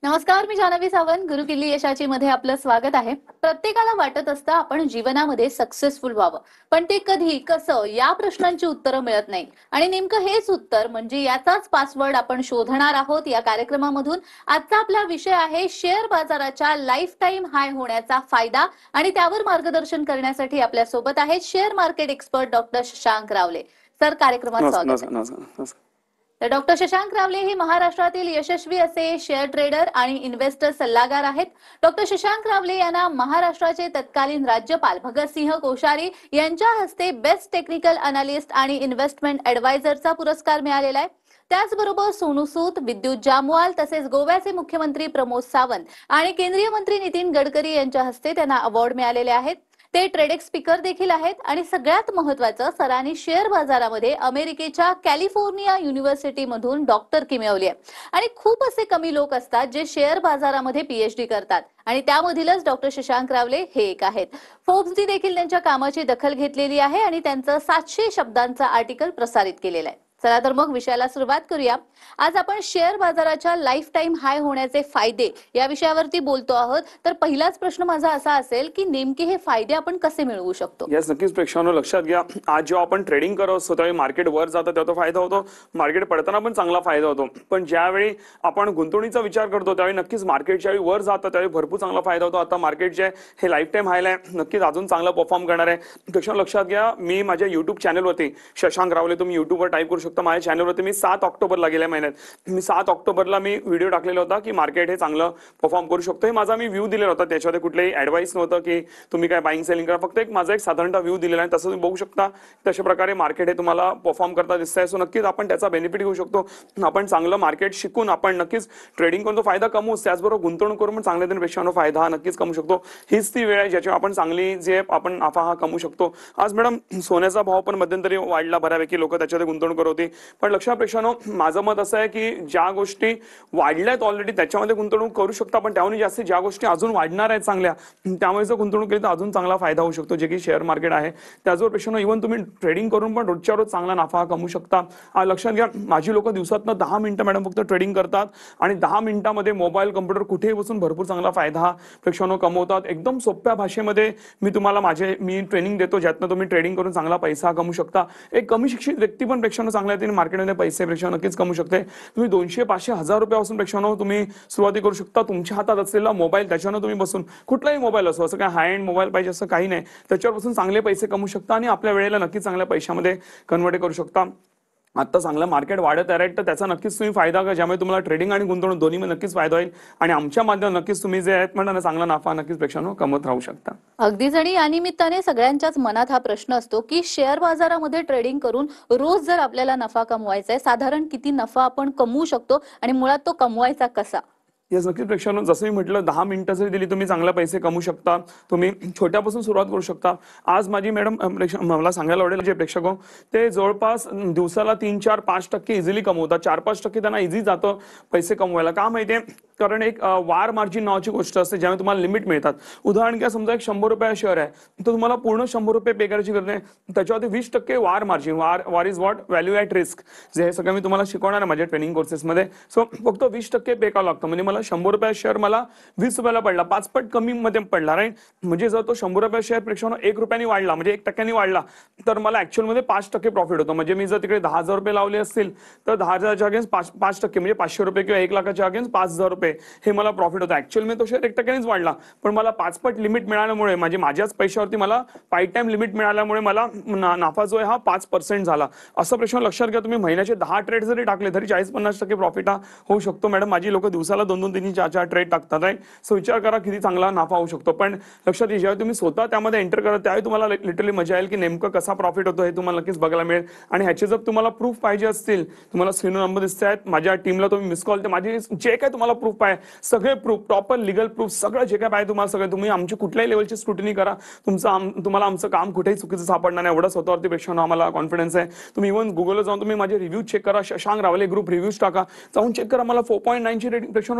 नमस्कार, मी जान्हवी सावंत. गुरुकिल्ली यशाची मध्ये आपलं स्वागत आहे. प्रत्येकाला वाटत असतं आपण जीवनामध्ये सक्सेसफुल व्हावं, पण ते कधी कसं या प्रश्नांची उत्तरं मिळत नाही. आणि नेमकं हेच उत्तर म्हणजे याचाच पासवर्ड आपण शोधणार आहोत या कार्यक्रमामधून. आजचा आपला विषय आहे शेअर बाजाराच्या लाईफ टाईम हाय होण्याचा फायदा. आणि त्यावर मार्गदर्शन करण्यासाठी आपल्या सोबत आहेत share market expert doctor Shashank रावले. सर, कार्यक्रमात स्वागत आहे. तर डॉक्टर शशांक रावले हे महाराष्ट्रातील यशस्वी असे शेअर ट्रेडर आणि इन्व्हेस्टर सल्लागार आहेत. डॉक्टर शशांक रावले यांना महाराष्ट्राचे तत्कालीन राज्यपाल भगतसिंह कोश्यारी यांच्या हस्ते बेस्ट टेक्निकल अनालिस्ट आणि इन्व्हेस्टमेंट ऍडवायझरचा पुरस्कार मिळालेला आहे. त्याचबरोबर सोनू सूद, विद्युत जामवाल तसेच गोव्याचे मुख्यमंत्री प्रमोद सावंत आणि केंद्रीय मंत्री नितीन गडकरी यांच्या हस्ते त्यांना अवॉर्ड मिळालेले आहेत. ते ट्रेडेक्स स्पीकर देखील आहेत आणि सगळ्यात महत्त्वाचं, सरांनी शेअर बाजारामध्ये अमेरिकेच्या कॅलिफोर्निया युनिव्हर्सिटी मधून डॉक्टरकी मिळवली आहे. आणि खूप असे कमी लोक असतात जे शेअर बाजारामध्ये पीएचडी करतात आणि त्यामधीलच डॉक्टर शशांक रावले हे एक आहेत. फोर्ब्सनी देखील त्यांच्या कामाची दखल घेतलेली आहे आणि त्यांचं 700 शब्दांचं आर्टिकल प्रसारित केलेलं आहे. चला तर मग विषयाला सुरुवात करूया. आज आपण शेअर बाजाराच्या लाईफ टाईम हाय होण्याचे फायदे या विषयावरती बोलतो आहोत. तर पहिलाच प्रश्न माझा असा असेल की नेमके हे फायदे आपण कसे मिळवू शकतो? यस, नक्कीच प्रेक्षकांनो लक्षात घ्या. आज जेव्हा आपण ट्रेडिंग करत असतो त्यावेळी मार्केट वर जातं तेव्हा तो फायदा होतो, मार्केट पडताना पण चांगला फायदा होतो. पण ज्यावेळी आपण गुंतवणुकीचा विचार करतो त्यावेळी नक्कीच मार्केट ज्यावेळी वर जातं त्यावेळी भरपूर चांगला फायदा होतो. आता मार्केट जे हे लाईफ टाईम हायला आहे, नक्कीच अजून चांगला परफॉर्म करणार आहे. प्रेक्षकांनो लक्षात घ्या, मी माझ्या युट्यूब चॅनलवरती शशांक रावले तुम्ही युट्यूबवर टाईप करू शकता. माझ्या चॅनलवरती मी 7 ऑक्टोबरला गेल्या महिन्यात मी 7 ऑक्टोबरला मी व्हिडिओ टाकलेला होता की मार्केट हे चांगलं परफॉर्म करू शकतो. हे माझा मी व्ह्यू दिलेला होता. त्याच्यामध्ये कुठलेही ऍडवाइस नव्हतं की तुम्ही काय बाईंग सेलिंग करा, फक्त माझा एक साधारणतः व्ह्यू दिलेला आहे. तसं तुम्ही बघू शकता तशा प्रकारे मार्केट हे तुम्हाला परफॉर्म करता दिसतंय. सो नक्कीच आपण त्याचा बेनिफिट घेऊ शकतो. आपण चांगलं मार्केट शिकून आपण नक्कीच ट्रेडिंग करून तो फायदा कमवूच, त्याचबरोबर गुंतवणूक करून पण चांगल्या पेक्षांनो फायदा हा नक्कीच कमवू शकतो. हीच ती वेळ आहे ज्याच्यावर आपण चांगली जे आपण नफा हा कमवू शकतो. आज मॅडम सोन्याचा भाव पण मध्यंतरी वाढला, बऱ्यापैकी लोक त्याच्यामध्ये गुंतवणूक करत होती. पण लक्षात प्रेक्षकांनो, माझं मत असं आहे की ज्या गोष्टी वाढल्यात ऑलरेडी त्याच्यामध्ये गुंतवणूक करू शकता, पण त्याहून जास्त ज्या गोष्टी अजून वाढणार आहेत चांगल्या त्यामुळे जर गुंतवणूक केली तर अजून चांगला फायदा होऊ शकतो, जे की शेअर मार्केट आहे. त्याचबरोबर प्रेक्षकांनो, इव्हन तुम्ही ट्रेडिंग करून पण रोजच्या रोज चांगला नफा कमवू शकता. लक्षात घ्या, माझी लोक दिवसातनं 10 मिनिटं मॅडम फक्त ट्रेडिंग करतात आणि 10 मिनिटांमध्ये मोबाईल कम्प्युटर कुठेही बसून भरपूर चांगला फायदा हा प्रेक्षकांनो कमवतात. एकदम सोप्या भाषेमध्ये मी तुम्हाला मी ट्रेनिंग देतो, ज्यातनं तुम्ही ट्रेडिंग करून चांगला पैसा कमवू शकता. एक कमी शिक्षित व्यक्ती पण प्रेक्षकांनो चांगल्या मार्केटमध्ये पैसे प्रेक्षकांनो नक्कीच कमवू शकते. तुम्ही 200, 500, 1000 रुपयापासून प्रेक्षकांनो तुम्ही सुरुवाती करू शकता. तुमच्या हातात असलेला मोबाईल त्याच्यानं तुम्ही बसून, कुठलाही मोबाईल असो, असं काय हाय एंड मोबाईल पाहिजे असं काही नाही, त्याच्यावर चांगले पैसे कमवू शकता आणि आपल्या वेळेला नक्कीच चांगल्या पैशामध्ये कन्वर्ट करू शकता. आता चांगलं मार्केट वाढत आहे तर त्याचा नक्कीच तुम्ही फायदा घ्या, ज्यामुळे तुम्हाला ट्रेडिंग आणि गुंतवणूक दोन्ही नक्कीच फायदा होईल आणि आमच्या माध्यमातून नक्कीच तुम्ही जे आहेत म्हणता ना चांगला नफा नक्कीच प्रेक्षकांनो कमवत राहू शकता. अगदीच. आणि या निमित्ताने सगळ्यांच्याच मनात हा प्रश्न असतो की शेअर बाजारामध्ये ट्रेडिंग करून रोज जर आपल्याला नफा कमवायचा आहे, साधारण किती नफा आपण कमवू शकतो आणि मुळात तो कमवायचा कसा? येस, नक्कीच प्रेक्षकांनो, जसं मी म्हटलं 10 मिनिटं जरी दिली तुम्ही चांगले पैसे कमवू शकता. तुम्ही छोट्यापासून सुरुवात करू शकता. आज माझी मॅडम मला सांगायला आवडेल, जे प्रेक्षक हो ते जवळपास दिवसाला 3, 4, 5% इझिली कमवतात. 4-5% त्यांना इझी जातं पैसे कमवायला. का माहितीये? कारण एक वार मार्जिन नावाची गोष्ट असते, ज्यामुळे तुम्हाला लिमिट मिळतात. उदाहरण घ्या, समजा एक 100 रुपये शेअर आहे तर तुम्हाला पूर्ण 100 रुपये पे करायची गरज नाही. त्याच्यावरती 20% वार मार्जिन, वार is what value at risk, जे हे सगळं मी तुम्हाला शिकवणार आहे माझ्या ट्रेनिंग कोर्सेसमध्ये. सो फक्त 20% पे करावं लागतं. म्हणजे मला 100 रुपये शेअर मला 20 रुपयाला पडला, 5 पट कमी मध्ये पडला, राईट. म्हणजे जर तो 100 रुपये शेअर प्रेक्षकांनो 1 रुपयाने वाढला, म्हणजे 1% वाढला, तर मला ऍक्च्युअल मध्ये 5% प्रॉफिट होतो. म्हणजे मी जर तिकडे 10,000 रुपये लावले असतील तर 10,000च्या अगेन्स्ट 5% म्हणजे 500 रुपये किंवा 1 लाखाच्या अगेन्स्ट 5,000 रुपये हे मला प्रॉफिट होतं. ऍक्च्युअल मध्ये तो शेअर 1%नेच वाढला, पण मला 5 पट लिमिट मिळाल्यामुळे, म्हणजे माझ्याच पैशावरती मला 5 टाइम लिमिट मिळाल्यामुळे मला नफा जो आहे हा 5% झाला. असं प्रश्न लक्षात घ्या. तुम्ही महिन्याचे 10 ट्रेड जरी टाकले तरी 40-50% प्रॉफिट हा होऊ शकतो. मॅडम माझी लोक दिवसाला 2-2, 3, 4 ट्रेड टाकतात, राईट. सो विचार करा किती चांगला नफा होऊ शकतो. पण लक्षात घ्या, जेव्हा तुम्ही स्वतः त्यामध्ये एंटर करा त्यावेळी तुम्हाला लिटरली मजा येईल की नेमकं कसा प्रॉफिट होतो हे तुम्हाला नक्कीच बघायला मिळेल. आणि ह्याचे जर तुम्हाला प्रूफ पाहिजे असतील, तुम्हाला स्क्रीनवर नंबर दिसत आहेत, माझ्या टीमला तुम्ही मिस कॉल, माझे जे काय तुम्हाला प्रूफ पाहिजे सगळे प्रूफ, प्रॉपर लिगल प्रूफ, सगळं जे काय पाहिजे तुम्हाला सगळं, तुम्ही आमची कुठल्याही लेवलची स्क्रुटिनी करा, तुम्हाला आमचं काम कुठेही चुकीचं सापडणार नाही, एवढं स्वतःवरती पेक्षा आम्हाला कॉन्फिडन्स आहे. तुम्ही इव्हन गुगलला जाऊन तुम्ही माझे रिव्ह्यू चेक करा, शशांक रावले ग्रुप रिव्ह्यूज टाका, जाऊन चेक करा, मला 4.9 ची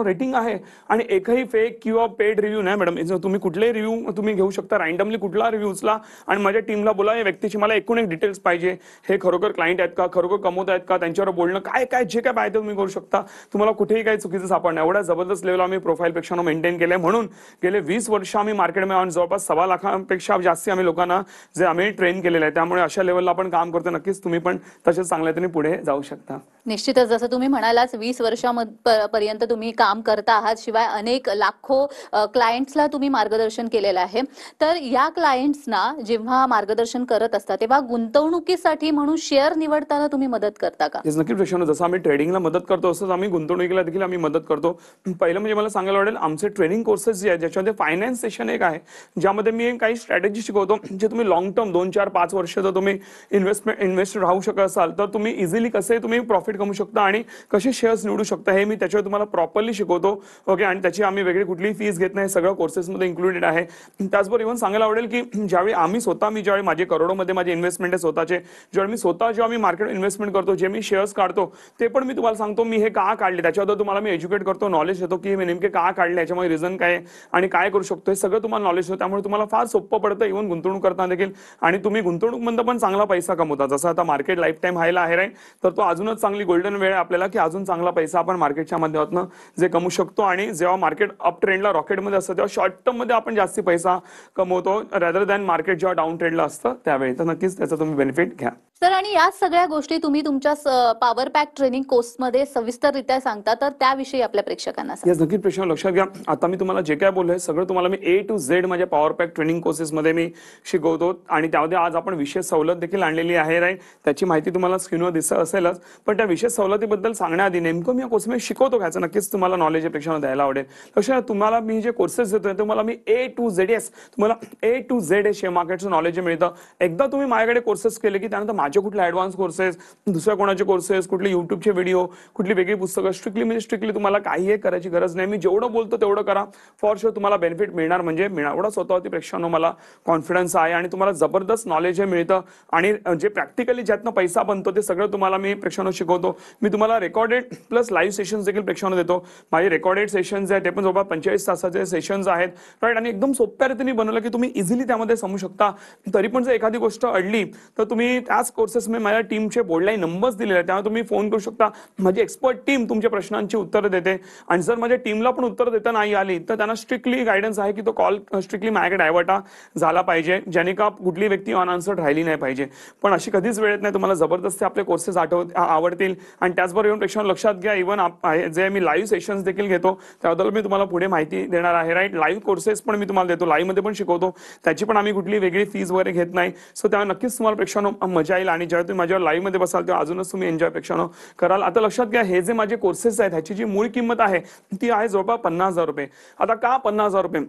रेटिंग आहे आणि एकही फेक किंवा पेड रिव्ह्यू नाही मॅडम. तुम्ही कुठलेही रिव्ह्यू तुम्ही घेऊ शकता, रँडमली कुठला रिव्ह्यू उचला आणि माझ्या टीमला बोला या व्यक्तीची मला एकूण एक डिटेल्स पाहिजे, हे खरोखर क्लायंट आहेत का, खरोखर कमवत आहेत का, त्यांच्यावर बोलणं काय काय जे काय पाहिजे तुम्ही करू शकता. तुम्हाला कुठेही काही चुकीचं सापडणार, एवढा जबरदस्त लेवल आम्ही प्रोफाईलपेक्षा मेंटेन केले, म्हणून गेले 20 वर्ष आम्ही मार्केटमध्ये जवळपास 1.25 लाखांपेक्षा जास्ती आम्ही लोकांना जे आम्ही ट्रेन केलेलं आहे. त्यामुळे अशा लेवलला आपण काम करतो. नक्कीच तुम्ही पण तसेच चांगल्या तऱ्हेने पुढे जाऊ शकता. निश्चितच जसं तुम्ही म्हणालात 20 वर्षापर्यंत तुम्ही काम करता आहात, शिवाय अनेक लाखो क्लायंट्सला तुम्ही मार्गदर्शन केलेलं आहे. तर या क्लायंट्सना जेव्हा मार्गदर्शन करत असता तेव्हा गुंतवणुकीसाठी म्हणून शेअर निवडताना तुम्ही मदत करता का? नक्की प्रश्न. जसं आम्ही ट्रेडिंगला मदत करतो तसंच आम्ही गुंतवणुकीला देखील आम्ही मदत करतो. पहिलं म्हणजे मला सांगायला आवडेल, आमचे ट्रेनिंग कोर्सेस जे आहेत ज्याच्यामध्ये फायनान्स सेशन एक आहे, ज्यामध्ये मी काही स्ट्रॅटेजी शिकवतो, जे तुम्ही लॉंग टर्म 2, 4, 5 वर्ष जर तुम्ही इन्व्हेस्ट राहू शकत असाल तर तुम्ही इझिली कसे तुम्ही प्रॉफिट कमवू शकता आणि कसे शेअर्स निवडू शकता हे मी त्याच्यावर तुम्हाला प्रॉपरली शिकवतो. ओके, आणि त्याची आम्ही वेगळी कुठलीही फीस घेत नाही, सगळं कोर्सेसमध्ये इन्क्लुडेड आहे. त्याचबरोबर इव्हन सांगायला आवडेल की ज्यावेळी आम्ही स्वतः मी ज्यावेळी माझे करोडोमध्ये माझे इन्व्हेस्टमेंट आहे स्वतःचे, ज्यावेळी मी स्वतः जेव्हा मी मार्केट इन्व्हेस्टमेंट करतो, जे मी शेअर्स काढतो ते पण मी तुम्हाला सांगतो मी हे का काढले, त्याच्याबद्दल तुम्हाला मी एज्युकेट करतो, नॉलेज देतो की मी नेमके का काढले, याच्यामध्ये रिझन काय आणि काय करू शकतो हे सगळं तुम्हाला नॉलेज देतो. त्यामुळे तुम्हाला फार सोपं पडतं इव्हन गुंतवणूक करताना देखील, आणि तुम्ही गुंतवणूकमधून पण चांगला पैसा कमवता. जसं आता मार्केट लाईफ टाईम हायला आहे राईट, तर तो अजूनच चांगली गोल्डन वेळ आहे आपल्याला की अजून चांगला पैसा आपण मार्केटच्या माध्यमातून जे कमवू शकतो. आणि जेव्हा मार्केट अप ट्रेंडला रॉकेटमध्ये असतं तेव्हा शॉर्ट टर्म मध्ये आपण जास्ती पैसा कमवतो रॅदर दॅन मार्केट जेव्हा डाऊन ट्रेंडला असतं त्यावेळी. तर नक्कीच त्याचा तुम्ही बेनिफिट घ्या. सर, आणि या सगळ्या गोष्टी तुम्ही तुमच्या पॉवर पॅक ट्रेनिंग कोर्समध्ये सविस्तररित्या सांगता, तर त्याविषयी आपल्या प्रेक्षकांना सांगा. येस, नक्की प्रश्न लक्षात घ्या. आता मी तुम्हाला जे काय बोललोय सगळं तुम्हाला मी A to Z माझ्या पॉवर पॅक ट्रेनिंग कोर्सेसमध्ये मी शिकवतो. आणि त्यामध्ये आज आपण विशेष सवलत देखील आणलेली आहे राईट, त्याची माहिती तुम्हाला स्क्रीनवर दिसत असेलच. पण त्या विशेष सवलतीबद्दल सांगण्याआधी नेमकं मी या कोर्समध्ये शिकवतो ह्याचं नक्कीच तुम्हाला नॉलेज या प्रेक्षकांना द्यायला आवडेल. लक्षात, तुम्हाला मी जे कोर्सेस देतोय तुम्हाला मी A to Z, येस तुम्हाला A to Z हे शेअर मार्केटचं नॉलेज मिळतं. एकदा तुम्ही माझ्याकडे कोर्सेस केले की त्यानंतर माझे कुठले ऍडव्हान्स कोर्सेस, दुसऱ्या कोणाचे कोर्सेस, कुठले युट्यूबचे व्हिडिओ, कुठली वेगळी पुस्तकं, स्ट्रिक्टली तुम्हाला काही करायची गरज नाही. मी जेवढं बोलतो तेवढं करा, फॉर शुअर तुम्हाला बेनिफिट मिळणार म्हणजे मिळणार. एवढा स्वतःवरती प्रेक्षकांनो मला कॉन्फिडन्स आहे. आणि तुम्हाला जबरदस्त नॉलेज हे मिळतं. आणि जे प्रॅक्टिकली ज्यातनं पैसा बनतो ते सगळं तुम्हाला मी प्रेक्षकांनो शिकवतो. मी तुम्हाला रेकॉर्डेड प्लस लाईव्ह सेशन्स देखील प्रेक्षकांना देतो. माझे रेकॉर्डेड सेशन्स आहेत ते पण जवळपास 45 तासाचे सेशन्स आहेत राईट. आणि एकदम सोप्या रीतीने बनवलं की तुम्ही इझिली त्यामध्ये समजू शकता. तरी पण जर एखादी गोष्ट अडली तर तुम्ही त्याच कोर्सेस मध्ये माझ्या टीमचे बोर्डलाईन नंबर्स दिलेले आहेत, त्यामुळे तुम्ही फोन करू शकता. माझी एक्सपर्ट टीम तुमच्या प्रश्नांची उत्तरं देते. आणि जर माझ्या टीमला पण उत्तर देता नाही आली तर त्यांना स्ट्रिक्टली गायडन्स आहे की तो कॉल स्ट्रिक्टली माझ्याकडे डायव्हर्ट झाला पाहिजे, ज्याने का कुठली व्यक्ती अनआन्सर्ड राहिली नाही पाहिजे. पण अशी कधीच वेळ येत नाही. तुम्हाला जबरदस्ती आपले कोर्सेस आवडतील. आणि त्याचबरोबर येऊन प्रेक्षकांना लक्षात घ्या, इव्हन जे मी लाईव्ह सेशन्स देखील घेतो त्याबद्दल मी तुम्हाला पुढे माहिती देणार आहे राईट. लाईव्ह कोर्सेस पण मी तुम्हाला देतो, लाईव्ह मध्ये पण शिकवतो, त्याची पण आम्ही कुठली वेगळी फीस वगैरे घेत नाही. सो त्यामुळे नक्कीच तुम्हाला प्रेक्षकांना मजा येईल. आणि जेव्हा तुम्ही माझ्यावर लाईव्ह मध्ये बसाल तेव्हा अजूनच तुम्ही एन्जॉय प्रेक्षकांनो कराल. आता लक्षात घ्या, हे जे माझे कोर्सेस आहेत ह्याची जी मूळ किंमत आहे ती आहे जवळपास 50,000 रुपये. आता का 50,000 रुपये?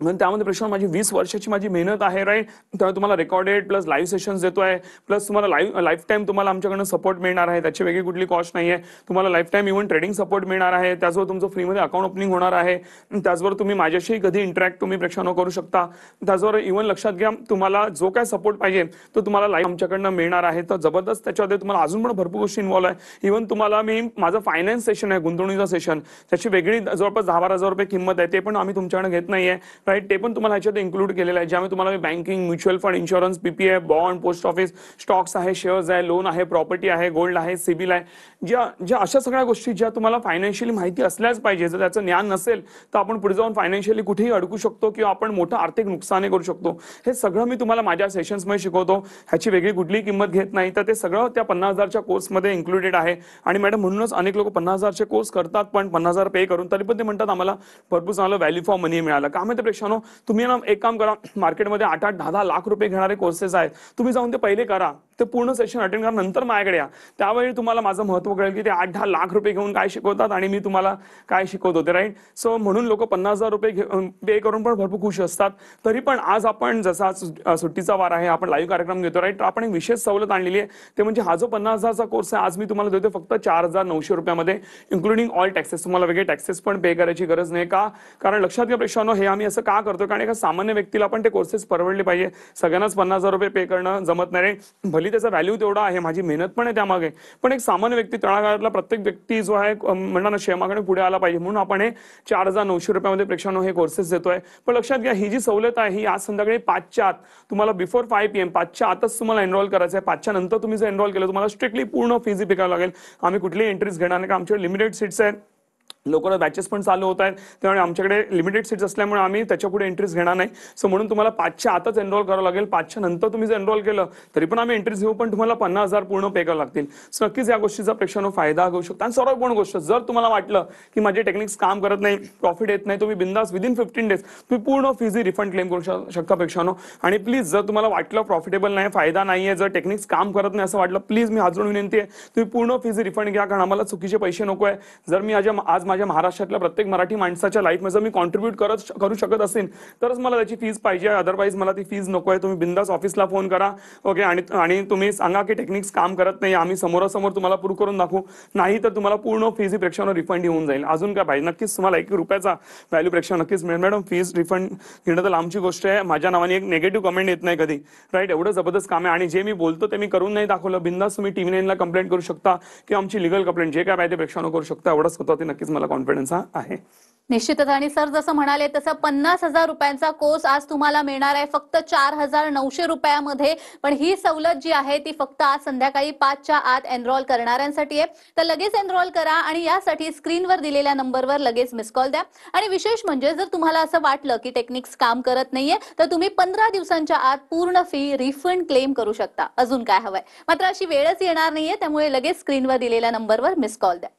म्हणजे त्यामध्ये प्रश्न माझी 20 वर्षाची माझी मेहनत आहे राईट. त्यामुळे तुम्हाला रेकॉर्डेड प्लस लाईव्ह सेशन्स देतोय, प्लस तुम्हाला लाईफ टाईम तुम्हाला आमच्याकडनं सपोर्ट मिळणार आहे, त्याची वेगळी कुठली कॉस्ट नाही आहे. तुम्हाला life time even trading support मिळणार आहे. त्याचबरोबर तुमचं फ्रीमध्ये अकाउंट ओपनिंग होणार आहे. त्याचबरोबर तुम्ही माझ्याशी कधी इंटरॅक्ट तुम्ही प्रेक्षकांनो करू शकता. त्याचबरोबर इव्हन लक्षात घ्या, तुम्हाला जो काय सपोर्ट पाहिजे तो तुम्हाला लाईव्ह आमच्याकडनं मिळणार आहे. तर जबरदस्त त्याच्यामध्ये तुम्हाला अजून पण भरपूर गोष्टी इन्व्हॉल्व आहे. इव्हन तुम्हाला मी माझं फायनान्स सेशन आहे, गुंतवणुकीचं सेशन, त्याची वेगळी जवळपास 10-12 हजार रुपये किंमत आहे. ते पण आम्ही तुमच्याकडे घेत नाहीये राईट. ते पण तुम्हाला इन्क्लूड केलेलं आहे, ज्यामध्ये तुम्हाला banking, mutual fund, insurance, PPI, bond, post office, stocks आहे, शेअर्स आहे, लोन आहे, प्रॉपर्टी आहे, गोल्ड आहे, सिबिल आहे, ज्या अशा सगळ्या गोष्टी ज्या तुम्हाला फायनान्शियली माहिती असल्याच पाहिजे. जर त्याचं ज्ञान नसेल तर आपण पुढे जाऊन फायनान्शियली कुठेही अडकू शकतो किंवा आपण मोठं आर्थिक नुकसान करू शकतो. हे सगळं मी तुम्हाला माझ्या सेशन्समध्ये शिकवतो. ह्याची वेगळी कुठलीही किंमत घेत नाही. तर ते सगळं त्या 50,000च्या कोर्समध्ये इन्क्लुडेड आहे. आणि मॅडम म्हणूनच अनेक लोक 50,000चे कोर्स करतात पण 50,000 पे करून, तरी पण ते म्हणतात आम्हाला भरपूर चांगलं व्हॅल्यू फॉर मनी मिळालं. का माहिती प्रेक्षकांनो, तुम्ही ना एक काम करा, मार्केटमध्ये 8-8, 10-10 लाख रुपये घेणारे कोर्सेस आहेत, तुम्ही जाऊन ते पहिले करा, ते पूर्ण सेशन अटेंड करा, नंतर माझ्याकडे या. त्यावेळी तुम्हाला माझं महत्व कळेल की ते 8-10 लाख रुपये घेऊन काय शिकवतात आणि मी तुम्हाला काय शिकवतो ते राईट. सो म्हणून लोक 50,000 रुपये पे करून पण भरपूर खुश असतात. तरी पण आज आपण जसा सुट्टीचा वार आहे, आपण लाईव्ह कार्यक्रम घेतो राईट, तर आपण एक विशेष सवलत आणलेली आहे. ते म्हणजे हा जो 50,000चा कोर्स आहे आज मी तुम्हाला देतो फक्त 4,900 रुपयामध्ये, इन्क्लुडिंग ऑल टॅक्सेस. तुम्हाला वेगळे टॅक्सेस पण पे करायची गरज नाही. का? कारण लक्षात घ्या प्रेक्षकांनो, हे आम्ही असं का करतो, कारण एका सामान्य व्यक्तीला पण ते कोर्सेस परवडले पाहिजे. सगळ्यांनाच 50,000 रुपये पे करणं जमत नाही. भली त्याचा व्हॅल्यू तेवढा आहे, माझी मेहनत पण आहे त्यामागे, पण एक सामान्य व्यक्ती, तळागाळातला प्रत्येक व्यक्ती जो आहे म्हणणार शेअर मार्केट पुढे आला पाहिजे, म्हणून आपण हे 4,900 रुपयामध्ये प्रेक्षकांनो हे कोर्सेस देतोय. पण लक्षात घ्या, ही जी सवलत आहे ही आज संध्याकाळी 5च्या आत तुम्हाला, बिफोर 5 PM 5च्या आतच तुम्हाला एनरोल करायचं आहे. 5च्या नंतर तुम्ही जर एनरोल केलं तुम्हाला स्ट्रिक्टली पूर्ण फीज पे करावं लागेल. आम्ही कुठलीही एंट्रीज घेणार नाही, आमच्याकडे लिमिटेड सीट्स आहेत. लवकरच बॅचेस पण चालू होत आहेत, त्यामुळे आमच्याकडे लिमिटेड सीट्स असल्यामुळे आम्ही त्याच्यापुढे एंट्रीज घेणार नाही. सो म्हणून तुम्हाला 5च्या आतच एनरोल करावं लागेल. 5च्या नंतर तुम्ही जर एनरोल केलं तरी पण आम्ही एंट्रीज घेऊ, पण तुम्हाला 50,000 पूर्ण पे करावं लागतील. सो नक्कीच या गोष्टीचा प्रेक्षांनो फायदा घेऊ शकता. आणि सर्वात पण गोष्ट, जर तुम्हाला वाटलं की माझे टेक्निक्स काम करत नाही, प्रॉफिट येत नाही, तुम्ही बिंदास विदिन 15 डेज तुम्ही पूर्ण फीजी रिफंड क्लेम करू शकता प्रेक्षांनो. आणि प्लीज जर तुम्हाला वाटलं प्रॉफिटेबल नाही, फायदा नाहीये, जर टेक्निक्स काम करत नाही असं वाटलं, प्लीज मी हात जोडून विनंती आहे, तुम्ही पूर्ण फीजी रिफंड घ्या, कारण आम्हाला चुकीचे पैसे नको आहे. जर मी आज माझ्या महाराष्ट्रातल्या प्रत्येक मराठी माणसाच्या लाईफमध्ये जर मी कॉन्ट्रीब्यूट करू शकत असेल तरच मला त्याची फीज पाहिजे, अदरवाईज मला ती फीज नको आहे. तुम्ही बिंदास ऑफिसला फोन करा, ओके, आणि तुम्ही सांगा की टेक्निक्स काम करत नाही, आम्ही समोरासमोर तुम्हाला प्रूव्ह करून दाखवू, नाही तर तुम्हाला पूर्ण फीज प्रेक्षांनो रिफंड येऊन जाईल. अजून काय पाहिजे, नक्कीच तुम्हाला 1 रुपयाचा व्हॅल्यू प्रेक्षांनो नक्कीच मिळेल. मॅडम फीज रिफंड घेणं तर लांबची गोष्ट आहे, माझ्या नावाने एक निगेटिव्ह कमेंट येत नाही कधी, राईट. एवढं जबरदस्त काम आहे आणि जे मी बोलतो ते मी करून नाही दाखवलं, बिंदास तुम्ही TV9 कंप्लेंट करू शकता किंवा आमची लिगल कंप्लेंट जे काय पाहिजे प्रेक्षांनो करू शकता. एवढंच होतं, ते नक्कीच मला कॉन्फिडन्स आहे. निश्चितच. आणि सर जसं म्हणाले तसं 50,000 रुपयांचा कोर्स आज तुम्हाला मिळणार आहे फक्त 4,900 रुपयामध्ये. पण ही सवलत जी आहे ती फक्त आज संध्याकाळी 5च्या आत एनरोल करणाऱ्यांसाठी आहे. तर लगेच एनरोल करा आणि यासाठी स्क्रीनवर दिलेल्या नंबरवर लगेच मिस कॉल द्या. आणि विशेष म्हणजे जर तुम्हाला असं वाटलं की टेक्निक्स काम करत नाहीये तर तुम्ही 15 दिवसांच्या आत पूर्ण फी रिफंड क्लेम करू शकता. अजून काय हवंय, मात्र अशी वेळच येणार नाहीये, त्यामुळे लगेच स्क्रीनवर दिलेल्या नंबरवर मिस कॉल द्या.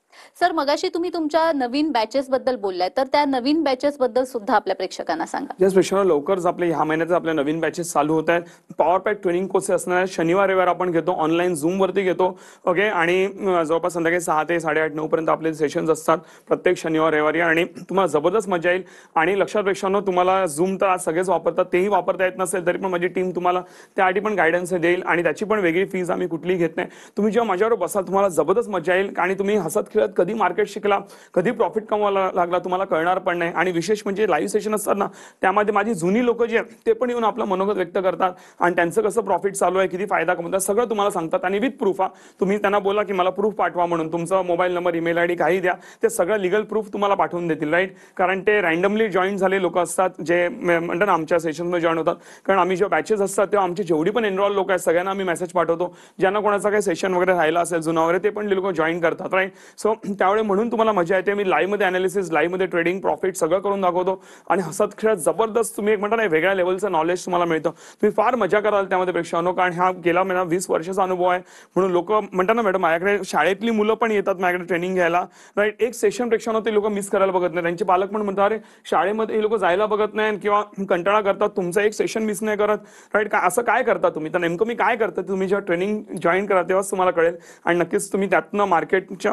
सर मगाशी तुम्ही तुमच्या नवीन बॅचेस बद्दल बोललाय, तर त्या नवीन बॅचेस बद्दल सुद्धा आपल्या प्रेक्षकांना सांगा. येस प्रेक्षकांनो, लवकरच आपल्या ह्या महिन्यात आपल्या नवीन बॅचेस चालू होत आहेत. पॉवर पॅक ट्रेनिंग कोर्सेस असणार आहेत. शनिवार रविवार आपण घेतो, ऑनलाईन झूम वरती घेतो, ओके. आणि जवळपास संध्याकाळी 6 ते 8:30 9 पर्यंत आपले सेशन्स असतात प्रत्येक शनिवार रविवारी, आणि तुम्हाला जबरदस्त मजा येईल. आणि लक्षात प्रेक्षकांनो, तुम्हाला झूम तर आज सगळेच वापरतात, तेही वापरता येत नसेल तरी पण माझी टीम तुम्हाला त्यासाठी पण गायडन्स देईल आणि त्याची पण वेगळी फीज आम्ही कुठलीही घेत नाही. तुम्ही जेव्हा माझ्यावर बसाल तुम्हाला जबरदस्त मजा येईल आणि तुम्ही हसत खेळत कधी मार्केट शिकला, कधी प्रॉफिट कमवायला लागला तुम्हाला कळणार पण नाही. आणि विशेष म्हणजे लाईव्ह सेशन असतात ना, त्यामध्ये माझी जुनी लोक जे आहेत ते पण येऊन आपलं मनोगत व्यक्त करतात आणि त्यांचं कसं प्रॉफिट चालू आहे, किती फायदा कमवतात, सगळं तुम्हाला सांगतात. आणि विथ प्रूफ. तुम्ही त्यांना बोला की मला प्रूफ पाठवा म्हणून, तुमचा मोबाईल नंबर, ईमेल आयडी काही द्या, ते सगळं लिगल प्रूफ तुम्हाला पाठवून देतील, राईट. कारण ते रँडमली जॉईन झाले लोक असतात जे म्हणतात ना आमच्या सेशनमध्ये जॉईन होतात. कारण आम्ही जेव्हा बॅचेस असतात तेव्हा आमचे जेवढी पण एनरोल लोक आहेत सगळ्यांना आम्ही मेसेज पाठवतो, ज्यांना कोणाचा काही सेशन वगैरे राहिला असेल जुना वगैरे, ते पण लोक जॉईन करतात, राईट. सो त्यावेळी म्हणून तुम्हाला मजा येते. मी लाईव्ह मध्ये अनालिसिस, लाईव्ह मध्ये ट्रेडिंग, प्रॉफिट सगळं करून दाखवतो आणि हसत खेळत जबरदस्त तुम्ही एक म्हणता ना वेगळ्या लेवलचं नॉलेज तुम्हाला मिळतं. तुम्ही फार मजा कराल त्यामध्ये प्रेक्षकांनो, कारण हा गेला महिना 20 वर्षाचा अनुभव आहे. म्हणून लोक म्हणतात ना, मॅडम माझ्याकडे शाळेतली मुलं पण येतात माझ्याकडे ट्रेनिंग घ्यायला, राईट. एक सेशन प्रेक्षकांनो ते लोक मिस करायला बघत नाही. त्यांचे पालक पण म्हणतात, अरे शाळेमध्ये हे लोक जायला बघत नाही किंवा कंटाळा करतात, तुमचं एक सेशन मिस नाही करत, राईट. असं काय करता तुम्ही? तर नेमकं मी काय करतं, तुम्ही जेव्हा ट्रेनिंग जॉईन करा तेव्हाच तुम्हाला कळेल. आणि नक्कीच तुम्ही त्यातनं मार्केटच्या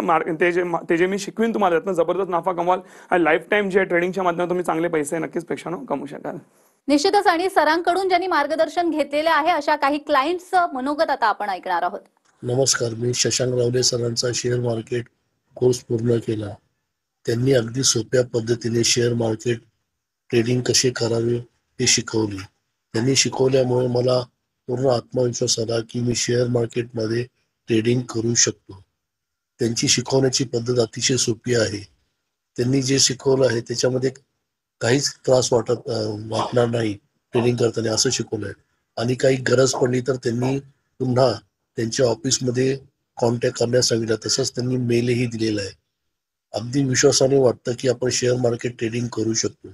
ते जे मी शिकवीन तुम्हाला त्यातनं जबरदस्त नफा कमवाल आणि लाईफ टाइम जे ट्रेडिंगच्या माध्यमातून तुम्ही चांगले पैसे नक्कीच प्रेक्षकांनो कमवू शकाल. निश्चितच. आणि सरांकडून ज्यांनी मार्गदर्शन घेतलेले आहे अशा काही क्लायंट्सचं मनोगत आता आपण ऐकणार आहोत. नमस्कार, मी शशांक रावले सरांचा शेअर मार्केट कोर्स पूर्ण केला. त्यांनी अगदी सोप्या पद्धतीने शेअर मार्केट ट्रेडिंग कसे करावे हे शिकवले. त्यांनी शिकवल्यामुळे मला पूर्ण आत्मविश्वास आला की मी शेअर मार्केटमध्ये ट्रेडिंग करू शकतो. त्यांची शिकवण्याची पद्धत अतिशय सोपी आहे. त्यांनी जे शिकवलं आहे त्याच्यामध्ये काहीच त्रास वाटणार नाही ट्रेडिंग करताना, असं शिकवलंय. आणि काही गरज पडली तर त्यांनी पुन्हा त्यांच्या ऑफिसमध्ये कॉन्टॅक्ट करण्यास सांगितलं. तसंच त्यांनी मेलही दिलेला आहे. अगदी विश्वासाने वाटतं की आपण शेअर मार्केट ट्रेडिंग करू शकतो.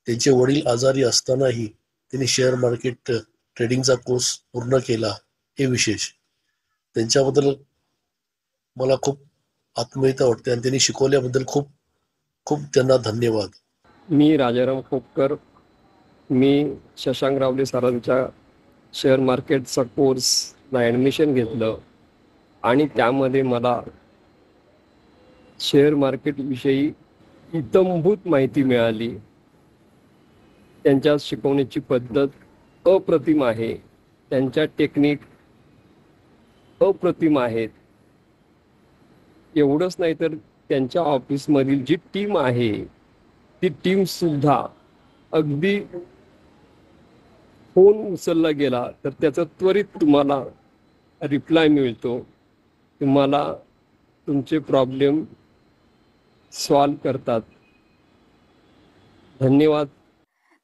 त्यांचे वडील आजारी असतानाही त्यांनी शेअर मार्केट ट्रेडिंगचा कोर्स पूर्ण केला, हे विशेष. त्यांच्याबद्दल मला खूप आत्मीयता वाटते आणि त्यांनी शिकवल्याबद्दल खूप खूप त्यांना धन्यवाद. मी राजाराम खोपकर. मी शशांक रावले सरांच्या शेअर मार्केटचा कोर्सला ॲडमिशन घेतलं आणि त्यामध्ये मला शेअर मार्केटविषयी इत्थंभूत माहिती मिळाली. त्यांच्या शिकवण्याची पद्धत अप्रतिम आहे. त्यांच्या टेक्निक अप्रतिम आहेत. एवढंच नाही तर त्यांच्या ऑफिसमधील जी टीम आहे ती टीमसुद्धा अगदी फोन उचलला गेला तर त्याचा त्वरित तुम्हाला रिप्लाय मिळतो. तुम्हाला तुमचे प्रॉब्लेम सॉल्व करतात. धन्यवाद.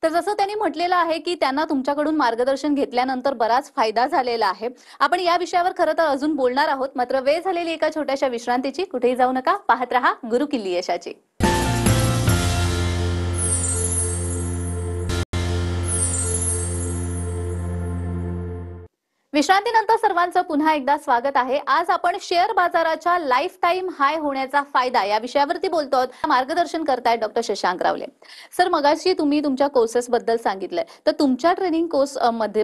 तर जसं त्यांनी म्हटलेलं आहे की त्यांना तुमच्याकडून मार्गदर्शन घेतल्यानंतर बराच फायदा झालेला आहे. आपण या विषयावर खरं तर अजून बोलणार आहोत, मात्र वेळ झालेली एका छोट्याशा विश्रांतीची. कुठेही जाऊ नका, पाहत रहा गुरु किल्ली यशाची. विश्रांतीनंतर सर्वांचं पुन्हा एकदा स्वागत आहे. आज आपण शेअर बाजाराच्या लाईफ टाईम हाय होण्याचा फायदा या विषयावरती बोलतो आहोत. मार्गदर्शन करतायत डॉक्टर शशांक रावले. सर, मगाशी तुम्ही तुमच्या कोर्सेस बद्दल सांगितलंय, तर तुमच्या ट्रेनिंग कोर्स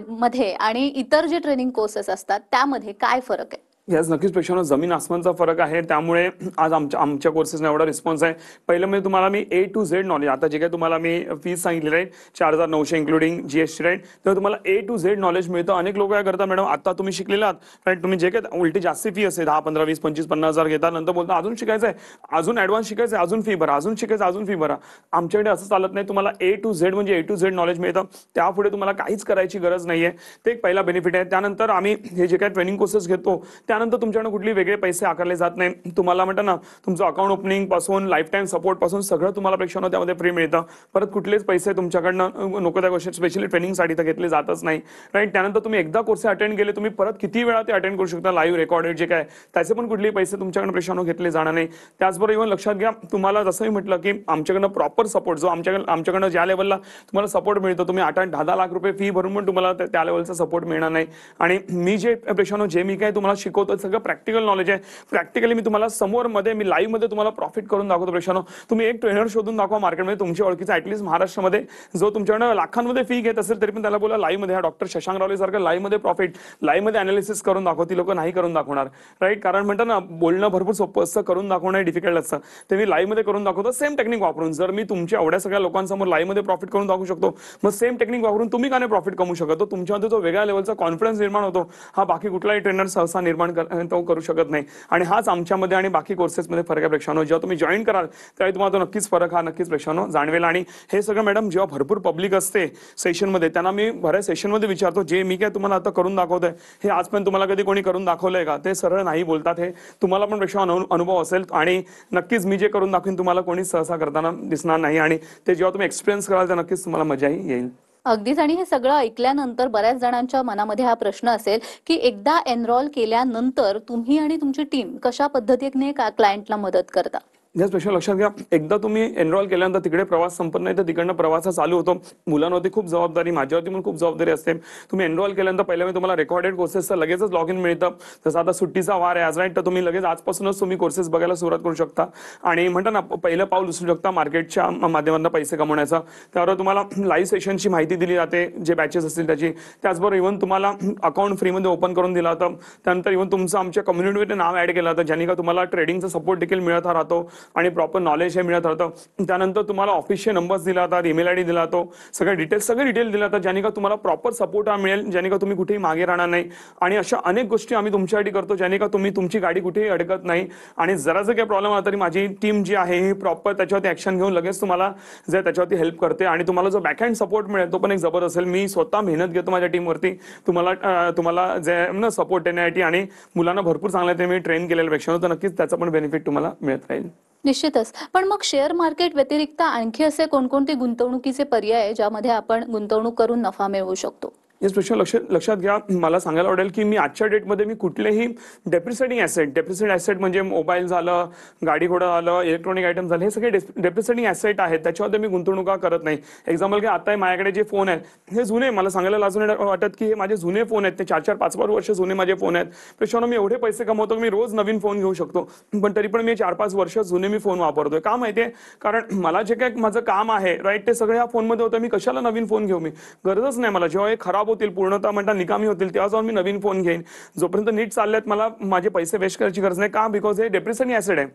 मध्ये आणि इतर जे ट्रेनिंग कोर्सेस असतात त्यामध्ये काय फरक आहे? याच नक्कीच पेक्षा जमीन आसमानचा फरक आहे. त्यामुळे आज आमच्या कोर्सेसना एवढा रिस्पॉन्स आहे. पहिलं म्हणजे तुम्हाला मी A to Z नॉलेज, आता जे काही तुम्हाला मी फीस सांगितली राईट 4,900 इन्क्लुडिंग GST राईट, तर तुम्हाला A to Z नॉलेज मिळतं. अनेक लोक काय करतात, मॅडम आता तुम्ही शिकलेला आहात राईट, तुम्ही जे काही उलटी जास्ती फी असते 10, 15, 20, 25, 50,000 घेतात, नंतर बोलता अजून शिकायचं आहे, अजून ऍडव्हान्स शिकायचं आहे, अजून फी भरा, अजून शिकायचं अजून फी भरा. आमच्याकडे असं चालत नाही. तुम्हाला A to Z म्हणजे A to Z नॉलेज मिळतं. त्यापुढे तुम्हाला काहीच करायची गरज नाहीये. ते एक पहिला बेनिफिट आहे. त्यानंतर आम्ही हे जे काही ट्रेनिंग कोर्सेस घेतो त्यानंतर तुमच्याकडे कुठली वेगळे पैसे आकारले जात नाही. तुम्हाला म्हणता ना, तुमचं अकाउंट ओपनिंग पासून लाईफ टाईम सपोर्ट पासून सगळं तुम्हाला प्रेक्षांनो त्यामध्ये फ्री मिळतं. परत कुठलेच पैसे तुमच्याकडनं नको त्या गोष्टी स्पेशली ट्रेनिंगसाठी तर घेतले जातच नाही राईट. त्यानंतर तुम्ही एकदा कोर्स अटेंड केले, तुम्ही परत किती वेळा ते अटेंड करू शकता, लाईव्ह रेकॉर्डेड जे काय, त्याचे पण कुठलेही पैसे तुमच्याकडे प्रेक्षांनो घेतले जाणार नाही. त्याचबरोबर इव्हन लक्षात घ्या, तुम्हाला जसं मी म्हटलं की आमच्याकडनं प्रॉपर सपोर्ट जो आमच्याकडनं ज्या लेवलला तुम्हाला सपोर्ट मिळतो, तुम्ही 8-10 लाख रुपये फी भरून पण तुम्हाला त्या लेवलचा सपोर्ट मिळणार नाही. आणि मी जे प्रेक्षांनो जे मी काय तुम्हाला शिकवतो सगळं प्रॅक्टिकल नॉलेज आहे. प्रॅक्टिकली मी तुम्हाला समोर मध्ये मी लाईव्ह मध्ये तुम्हाला प्रॉफिट करून दाखवतो. प्रेक्षांनो, तुम्ही एक ट्रेनर शोधून दाखवा मार्केटमध्ये तुमच्या ओळखीचा, ऍटलीस्ट महाराष्ट्रामध्ये जो तुमच्याकडे लाखांमध्ये फी घेत असेल तरी पण त्याला बोला लाईव्ह मध्ये डॉक्टर शशांक रावले सारखं लाईव्ह मध्ये प्रॉफिट, लाईव्ह मध्ये अनालिसिस करून दाखव. ती लोक नाही करून दाखवणार राईट. कारण म्हणतात ना, बोलणं भरपूर सोपं असतं, करून दाखवणं डिफिकल्ट असतं. ते मी लाईव्ह मध्ये करून दाखवतो सेम टेक्निक वापरून. जर मी तुमच्या एवढ्या सगळ्या लोकांसमोर लाईव्ह मध्ये प्रॉफिट करून दाखवू शकतो, मग सेम टेक्निक वापरून तुम्ही का नाही प्रॉफिट कमवू शकतो? तुमच्यामध्ये जो वेगळ्या लेवलचा कॉन्फिडन्स निर्माण होतो, हा बाकी कुठलाही ट्रेनर सहसा निर्माण करू शकत नाही. आणि हाच आमच्यामध्ये आणि बाकी कोर्सेसमध्ये फरक आहे प्रेक्षांनो. जेव्हा तुम्ही जॉईन कराल त्यावेळी तुम्हाला तो नक्कीच फरक हा नक्कीच प्रेक्षांनो जाणवेल. आणि हे सगळं मॅडम जेव्हा भरपूर पब्लिक असते सेशनमध्ये, त्यांना मी बऱ्याच सेशनमध्ये विचारतो, जे मी काय तुम्हाला आता करून दाखवतोय हे आजपर्यंत तुम्हाला कधी कोणी करून दाखवलंय का? ते सरळ नाही बोलतात. हे तुम्हाला पण प्रेक्षांनो अनुभव असेल. आणि नक्कीच मी जे करून दाखवीन तुम्हाला कोणी सहसा करताना दिसणार नाही. आणि ते जेव्हा तुम्ही एक्सपिरियन्स कराल तर नक्कीच तुम्हाला मजाही येईल. अगदीच. आणि हे सगळं ऐकल्यानंतर बऱ्याच जणांच्या मनामध्ये हा प्रश्न असेल की एकदा एनरोल केल्यानंतर तुम्ही आणि तुमची टीम कशा पद्धतीने क्लायंटला मदत करता? याच पेक्षा लक्षात घ्या, एकदा तुम्ही एनरोल केल्यानंतर तिकडे प्रवास संपत नाही, तर तिकडनं प्रवास चालू होतो. मुलांवरती खूप जबाबदारी, माझ्यावरती पण खूप जबाबदारी असते. तुम्ही एनरोल केल्यानंतर पहिल्या मी तुम्हाला रेकॉर्डेड कोर्सेसचं लगेचच लॉग इन मिळतं. जसं आता सुट्टीचा वार आहे आज राईट, तर तुम्ही लगेच आजपासूनच तुम्ही कोर्सेस बघायला सुरुवात करू शकता. आणि म्हणता ना, पहिलं पाऊल उचलू शकता मार्केटच्या माध्यमातून पैसे कमवण्याचं. त्यावर तुम्हाला लाईव्ह सेशनची माहिती दिली जाते, जे बॅचेस असतील त्याची. त्याचबरोबर इव्हन तुम्हाला अकाउंट फ्रीमध्ये ओपन करून दिला होता. त्यानंतर इव्हन तुमचं आमच्या कम्युनिटीमध्ये नाव ऍड केलं होतं, ज्याने का तुम्हाला ट्रेडिंगचा सपोर्ट देखील मिळत राहतो आणि प्रॉपर नॉलेज हे मिळत राहतं. त्यानंतर तुम्हाला ऑफिसचे नंबर्स दिला जातात, ईमेल आयडी दिला जातो, सगळे डिटेल दिला जातात, ज्याने का तुम्हाला प्रॉपर सपोर्ट हा मिळेल, ज्याने का तुम्ही कुठेही मागे राहणार नाही. आणि अशा अनेक गोष्टी आम्ही तुमच्यासाठी करतो, ज्याने का तुम्ही तुमची गाडी कुठेही अडकत नाही. आणि जरा जर काही प्रॉब्लेम आला तरी माझी टीम जी आहे ही प्रॉपर त्याच्यावरती ऍक्शन घेऊन लगेच तुम्हाला जे त्याच्यावरती हेल्प करते. आणि तुम्हाला जो बॅकहँड सपोर्ट मिळेल तो पण एक जबरदस्त असेल. मी स्वतः मेहनत घेतो माझ्या टीमवरती तुम्हाला जे ना सपोर्ट देण्यासाठी. आणि मुलांना भरपूर चांगलं ते मी ट्रेन केलेल्यापेक्षा, तर नक्कीच त्याचा पण बेनिफिट तुम्हाला मिळत राहील. निश्चितच. पण मग शेअर मार्केट व्यतिरिक्त आणखी असे कोणकोणते गुंतवणुकीचे पर्याय आहे ज्यामध्ये आपण गुंतवणूक करून नफा मिळवू शकतो? याच पेक्षा लक्षात घ्या, मला सांगायला आवडेल की मी आजच्या डेटमध्ये मी कुठलेही डेप्रिसिएटिंग ॲसेट म्हणजे मोबाईल झालं, गाडी घोडा झालं, इलेक्ट्रॉनिक आयटम झाले, हे सगळे डेप्रिसिएटिंग ॲसेट आहेत. त्याच्यामध्ये मी गुंतवणुका करत नाही. एक्झाम्पल की आता माझ्याकडे जे फोन आहेत हे जुने, मला सांगायला लाजून वाटत की हे माझे जुने फोन आहेत, ते 4-4, 5-5 वर्ष जुने माझे फोन आहेत. त्याच्यावर मी एवढे पैसे कमवतो की मी रोज नवीन फोन घेऊ शकतो, पण तरी पण मी 4-5 वर्ष जुने मी फोन वापरतोय. का माहितीये? कारण मला जे काय माझं काम आहे राईट, ते सगळं ह्या फोनमध्ये होतं. मी कशाला नवीन फोन घेऊ? मी गरजच नाही. मला जेव्हा हे खराब होतील, पूर्णतः म्हणता निकामी होतील, तेव्हा जाऊन मी नवीन फोन घेईन. जोपर्यंत नीट चालल्यात मला माझे पैसे वेस्ट करायची गरज नाही. का? बिकॉज हे डेप्रिसिएटिंग ॲसेट आहे.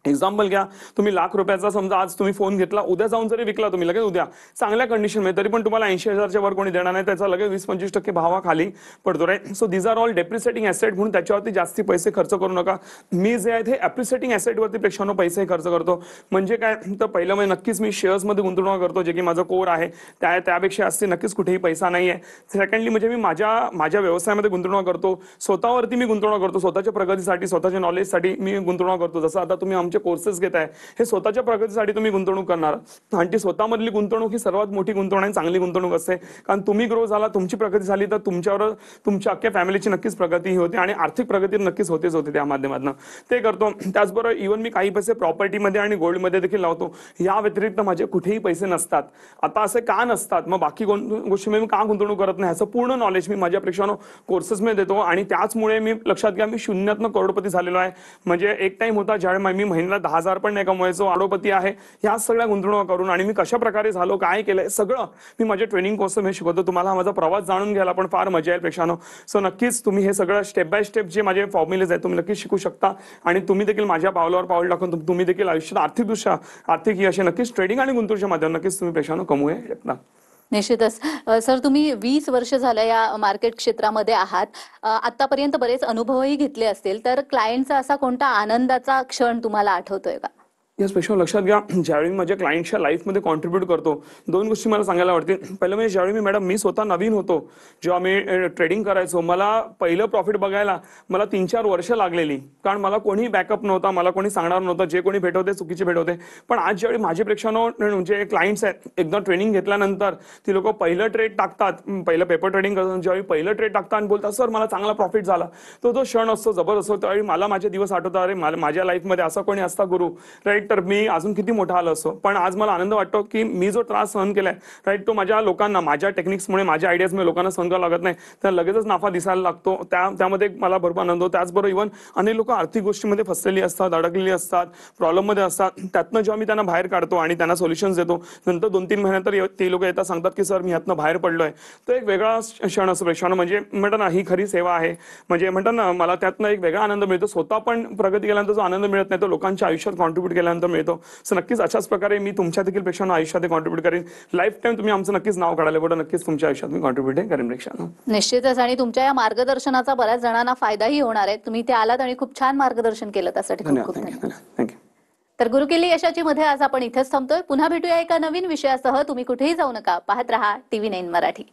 एक्झाम्पल घ्या, तुम्ही ₹1,00,000 समजा आज तुम्ही फोन घेतला, उद्या जाऊन जरी विकला तुम्ही लगेच उद्या चांगल्या कंडिशनमध्ये, तरी पण तुम्हाला 80,000च्या वर कोणी देणार नाही. त्याचा लगेच 20-25% भावाखाली पडतो right. So these are all depreciating asset, म्हणून त्याच्यावरती जास्ती पैसे खर्च करू नका. मी जे आहेत हे ॲप्रिसिएटिंग ॲसेटवरती पेक्षानो पैसे खर्च करतो. म्हणजे काय? तर पहिलं म्हणजे नक्कीच मी शेअर्समध्ये गुंतवणूक करतो, जे की माझं कोर आहे. त्यापेक्षा असते नक्कीच कुठेही पैसा नाही आहे. सेकंडली म्हणजे मी माझ्या व्यवसायामध्ये गुंतवणूक करतो, स्वतःवरती मी गुंतवणूक करतो, स्वतःच्या प्रगतीसाठी, स्वतःच्या नॉलेजसाठी मी गुंतवणूक करतो. जसं आता तुम्ही आमच्या तुमचे कोर्सेस घेताय, हे स्वतःच्या प्रगतीसाठी तुम्ही गुंतवणूक करणार आणि ती स्वतःमधली गुंतवणूक ही सर्वात मोठी गुंतवणूक आणि चांगली गुंतवणूक असते. कारण तुम्ही ग्रो झाला, तुमची प्रगती झाली तर तुमच्यावर तुमच्या अख्ख्या फॅमिलीची नक्कीच प्रगती होते आणि आर्थिक प्रगती नक्कीच होतेच होते त्या माध्यमातून. ते करतो. त्याचबरोबर इव्हन मी काही पैसे प्रॉपर्टीमध्ये आणि गोल्डमध्ये देखील लावतो. या व्यतिरिक्त माझे कुठेही पैसे नसतात. आता असे का नसतात, मग बाकी गोष्टी मी का गुंतवणूक करत नाही, ह्याचं पूर्ण नॉलेज मी माझ्या प्रेक्षकांनो कोर्सेसमध्ये देतो आणि त्याचमुळे मी लक्षात घ्या मी शून्यातनं करोडपती झालेलो आहे. म्हणजे एक टाइम होता ज्यावेळी मी महिन्याला 10,000 पण नाही कमवायचो, करोडपती आहे. ह्या सगळ्या गुंतवणूक करून आणि मी कशा प्रकारे झालो, काय केलंय, सगळं मी माझ्या ट्रेनिंग कोर्समध्ये शिकवतो. तुम्हाला माझा प्रवास जाणून घ्यायला पण फार मजा येईल प्रेक्षकांनो. सो नक्कीच तुम्ही हे सगळं स्टेप बाय स्टेप जे माझे फॉर्म्युलेज आहेत तुम्ही नक्कीच शिकू शकता आणि तुम्ही देखील माझ्या पावलावर पाऊल टाकून तुम्ही देखील आयुष्यात आर्थिक यश नक्कीच ट्रेडिंग आणि गुंतवणुकीच्या माध्यमातून नक्कीच तुम्ही प्रेक्षकांनो कमवू शकता. निश्चितच. सर, तुम्ही 20 वर्ष झालं या मार्केट क्षेत्रामध्ये आहात. आतापर्यंत बरेच अनुभवही घेतले असतील, तर क्लायंटचा असा कोणता आनंदाचा क्षण तुम्हाला आठवतोय का? या स्पेशल लक्षात घ्या, ज्यावेळी माझ्या क्लायंटच्या लाईफमध्ये कॉन्ट्रीब्यूट करतो, दोन गोष्टी मला सांगायला आवडतील. पहिलं म्हणजे ज्यावेळी मी स्वतः नवीन होतो, जेव्हा मी ट्रेडिंग करायचो, मला पहिलं प्रॉफिट बघायला मला 3-4 वर्ष लागलेली. कारण मला कोणी बॅकअप नव्हता, मला कोणी सांगणार नव्हतं. जे कोणी भेटवते चुकीचे भेटवते. पण आज ज्यावेळी माझे प्रेक्षकांनो जे क्लायंट्स आहेत, एकदा ट्रेनिंग घेतल्यानंतर ती लोक पहिलं ट्रेड टाकतात, पहिलं पेपर ट्रेडिंग करतात, ज्यावेळी पहिलं ट्रेड टाकतात आणि बोलतात सर मला चांगला प्रॉफिट झाला, तो क्षण असतो जबरदस्त. त्यावेळी मला माझे दिवस आठवतात, अरे माझ्या लाईफमध्ये असा कोणी असता गुरु, राईट, तर मी अजून किती मोठा आलो असतो. पण आज मला आनंद वाटतो की मी जो त्रास सहन केलाय, राईट, तो माझ्या लोकांना माझ्या टेक्निक्समुळे माझ्या आयडियाजमुळे लोकांना सहन करावा लागत नाही, तर लगेचच नफा दिसायला लागतो. त्यामध्ये मला भरपूर आनंद होतो. त्याचबरोबर इव्हन अनेक लोक आर्थिक गोष्टीमध्ये फसलेली असतात, अडकलेली असतात, प्रॉब्लेममध्ये असतात. त्यातनं जेव्हा मी त्यांना बाहेर काढतो आणि त्यांना सोल्युशन्स देतो, नंतर 2-3 महिन्यानंतर ते लोक येतात सांगतात की सर मी ह्यातनं बाहेर पडलोय. तो एक वेगळा क्षण असतो प्रेक्षकांनो. म्हणजे म्हणतात ना ही खरी सेवा आहे. म्हणजे म्हणतात ना मला त्यातनं एक वेगळा आनंद मिळतो. स्वतः पण प्रगती केल्यानंतर जो आनंद मिळत नाही तो लोकांच्या आयुष्यात कॉन्ट्रीब्यूट केल्यानंतर मिळतो. सो नक्कीच अशाच प्रकारे मी तुमच्या देखील प्रेक्षकांना आयुष्यात कॉन्ट्रीब्यूट करेन. लाईफ टाइम तुम्ही आमचं नक्कीच नाव काढायला पुढे नक्कीच तुमच्या आयुष्यात मी कॉन्ट्रीब्यूट करेन प्रेक्षकांना. निश्चितच. आणि तुमच्या या मार्गदर्शनाचा बऱ्याच जणांना फायदाही होणार आहे. तुम्ही इथे आलात आणि खूप छान मार्गदर्शन केलं, त्यासाठी खूप खूप धन्यवाद. थँक्यू. तर गुरुकिल्ली यशाची मध्ये आज आपण इथेच थांबतोय. पुन्हा भेटूया एका नवीन विषयासह. तुम्ही कुठेही जाऊ नका. पाहत रहा TV9 मराठी.